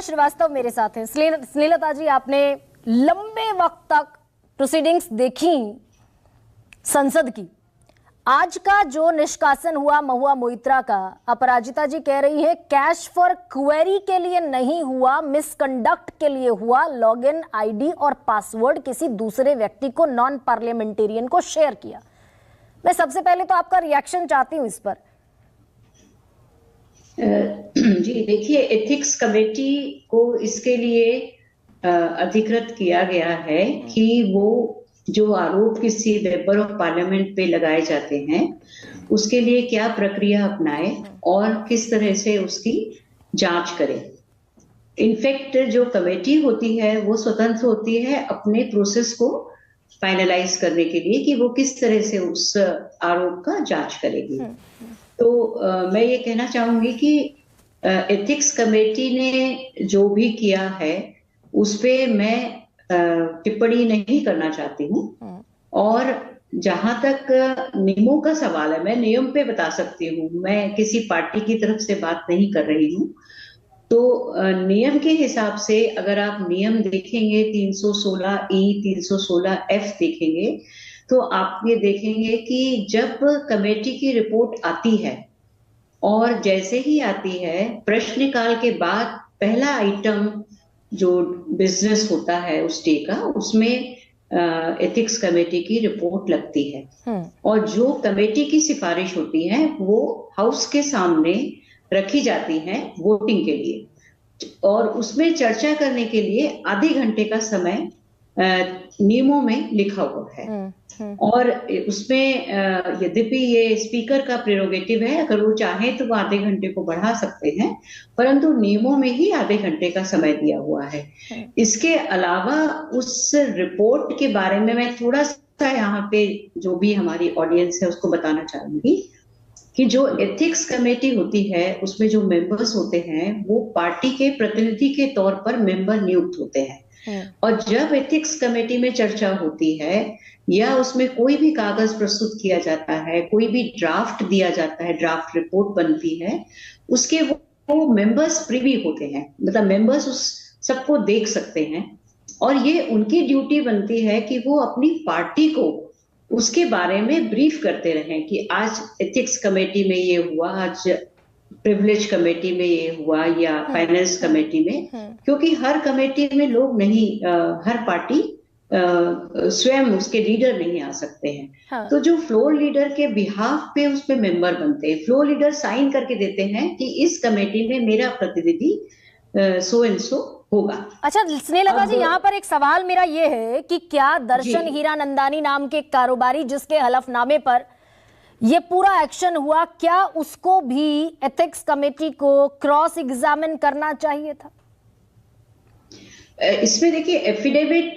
श्रीवास्तव मेरे साथ हैं। स्नेहलता जी, आपने लंबे वक्त तक प्रोसीडिंग्स देखी संसद की। आज का जो निष्कासन हुआ महुआ मोइत्रा का, अपराजिता जी कह रही है कैश फॉर क्वेरी के लिए नहीं हुआ, मिसकंडक्ट के लिए हुआ। लॉगिन आईडी और पासवर्ड किसी दूसरे व्यक्ति को, नॉन पार्लियामेंटेरियन को शेयर किया। मैं सबसे पहले तो आपका रिएक्शन चाहती हूं इस पर। जी देखिए, एथिक्स कमेटी को इसके लिए अधिकृत किया गया है कि वो जो आरोप किसी मेंबर ऑफ पार्लियामेंट पे लगाए जाते हैं उसके लिए क्या प्रक्रिया अपनाए और किस तरह से उसकी जांच करे। इनफैक्ट जो कमेटी होती है वो स्वतंत्र होती है अपने प्रोसेस को फाइनलाइज करने के लिए कि वो किस तरह से उस आरोप का जांच करेगी। तो मैं ये कहना चाहूंगी कि एथिक्स कमेटी ने जो भी किया है उस पे मैं टिप्पणी नहीं करना चाहती हूँ। और जहां तक नियमों का सवाल है, मैं नियम पे बता सकती हूँ, मैं किसी पार्टी की तरफ से बात नहीं कर रही हूँ। तो नियम के हिसाब से अगर आप नियम देखेंगे 316E 316F देखेंगे तो आप ये देखेंगे कि जब कमेटी की रिपोर्ट आती है और जैसे ही आती है प्रश्नकाल के बाद पहला आइटम जो बिजनेस होता है उस डे का, उसमें एथिक्स कमेटी की रिपोर्ट लगती है और जो कमेटी की सिफारिश होती है वो हाउस के सामने रखी जाती है वोटिंग के लिए और उसमें चर्चा करने के लिए आधे घंटे का समय नियमों में लिखा हुआ है। और उसमें यद्यपि ये स्पीकर का प्रेरोगेटिव है, अगर वो चाहे तो वो आधे घंटे को बढ़ा सकते हैं, परंतु नियमों में ही आधे घंटे का समय दिया हुआ है। इसके अलावा उस रिपोर्ट के बारे में मैं थोड़ा सा यहाँ पे जो भी हमारी ऑडियंस है उसको बताना चाहूंगी कि जो एथिक्स कमेटी होती है उसमें जो मेंबर्स होते हैं वो पार्टी के प्रतिनिधि के तौर पर मेंबर नियुक्त होते हैं। और जब एथिक्स कमेटी में चर्चा होती है या उसमें कोई भी कागज प्रस्तुत किया जाता है, कोई भी ड्राफ्ट दिया जाता है, ड्राफ्ट रिपोर्ट बनती है, उसके वो मेंबर्स प्रिवी होते हैं, मतलब मेंबर्स उस सबको देख सकते हैं और ये उनकी ड्यूटी बनती है कि वो अपनी पार्टी को उसके बारे में ब्रीफ करते रहें कि आज एथिक्स कमेटी में ये हुआ, आज प्रिविलेज कमेटी में ये हुआ या फाइनेंस कमेटी में, क्योंकि हर कमेटी में लोग नहीं, हर पार्टी स्वयं उसके लीडर नहीं आ सकते हैं। तो जो फ्लोर लीडर के बिहाफ पे उस पे मेंबर बनते हैं, फ्लोर लीडर साइन करके देते हैं कि इस कमेटी में मेरा प्रतिनिधि सो एंड सो होगा। अच्छा स्नेहलता जी, यहाँ पर एक सवाल मेरा ये है कि क्या दर्शन हीरानंदानी नाम के कारोबारी जिसके हलफनामे पर ये पूरा एक्शन हुआ, क्या उसको भी एथिक्स कमेटी को क्रॉस एग्जामिन करना चाहिए था? इसमें देखिए एफिडेविट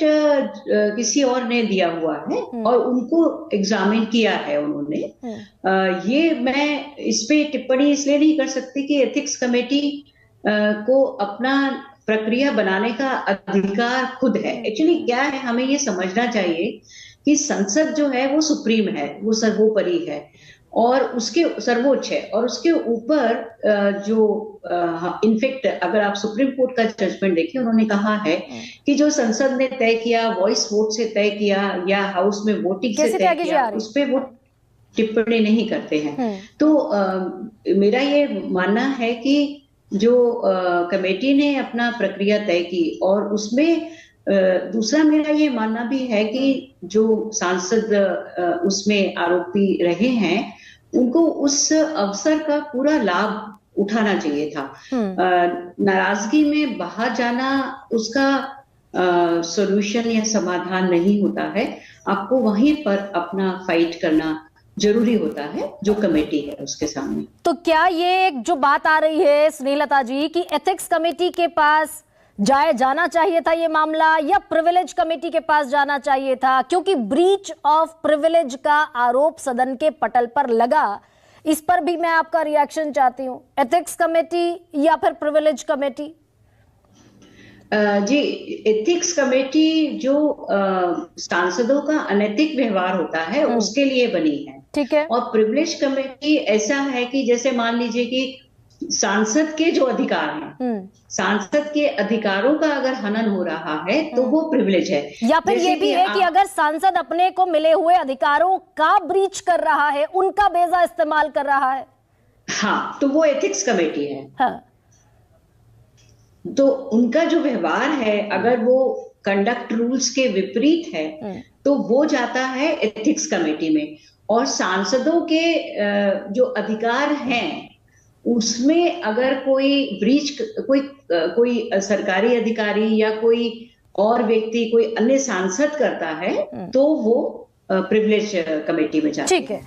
किसी और ने दिया हुआ है और उनको एग्जामिन किया है उन्होंने। ये मैं इस पे टिप्पणी इसलिए नहीं कर सकती कि एथिक्स कमेटी को अपना प्रक्रिया बनाने का अधिकार खुद है। एक्चुअली क्या है, हमें ये समझना चाहिए कि संसद जो है वो सुप्रीम है, वो सर्वोपरि है और उसके सर्वोच्च है और उसके ऊपर जो इनफैक्ट अगर आप सुप्रीम कोर्ट का जजमेंट देखें, उन्होंने कहा है कि जो संसद ने तय किया, वॉइस वोट से तय किया या हाउस में वोटिंग से तय किया, उस पर वो टिप्पणी नहीं करते हैं। तो मेरा ये मानना है कि जो कमेटी ने अपना प्रक्रिया तय की और उसमें दूसरा मेरा ये मानना भी है कि जो सांसद उसमें आरोपी रहे हैं उनको उस अवसर का पूरा लाभ उठाना चाहिए था। नाराजगी में बाहर जाना उसका सॉल्यूशन या समाधान नहीं होता है, आपको वहीं पर अपना फाइट करना जरूरी होता है जो कमेटी है उसके सामने। तो क्या ये एक जो बात आ रही है स्नेहलता जी कि एथिक्स कमेटी के पास जाना चाहिए था ये मामला या प्रिविलेज कमेटी के पास जाना चाहिए था? क्योंकि ब्रीच ऑफ प्रिविलेज का आरोप सदन के पटल पर लगा, इस पर भी मैं आपका रिएक्शन चाहती हूँ। एथिक्स कमेटी या फिर प्रिविलेज कमेटी? जी, एथिक्स कमेटी जो सांसदों का अनैतिक व्यवहार होता है उसके लिए बनी है, ठीक है। और प्रिविलेज कमेटी ऐसा है कि जैसे मान लीजिए कि सांसद के जो अधिकार हैं, सांसद के अधिकारों का अगर हनन हो रहा है तो वो प्रिविलेज है। या फिर ये भी है कि अगर सांसद अपने को मिले हुए अधिकारों का ब्रीच कर रहा है, उनका बेजा इस्तेमाल कर रहा है, हाँ, तो वो एथिक्स कमेटी है। हाँ। तो उनका जो व्यवहार है अगर वो कंडक्ट रूल्स के विपरीत है तो वो जाता है एथिक्स कमेटी में। और सांसदों के जो अधिकार हैं उसमें अगर कोई ब्रीच, कोई सरकारी अधिकारी या कोई और व्यक्ति, कोई अन्य सांसद करता है तो वो प्रिविलेज कमेटी में जाता है। ठीक है।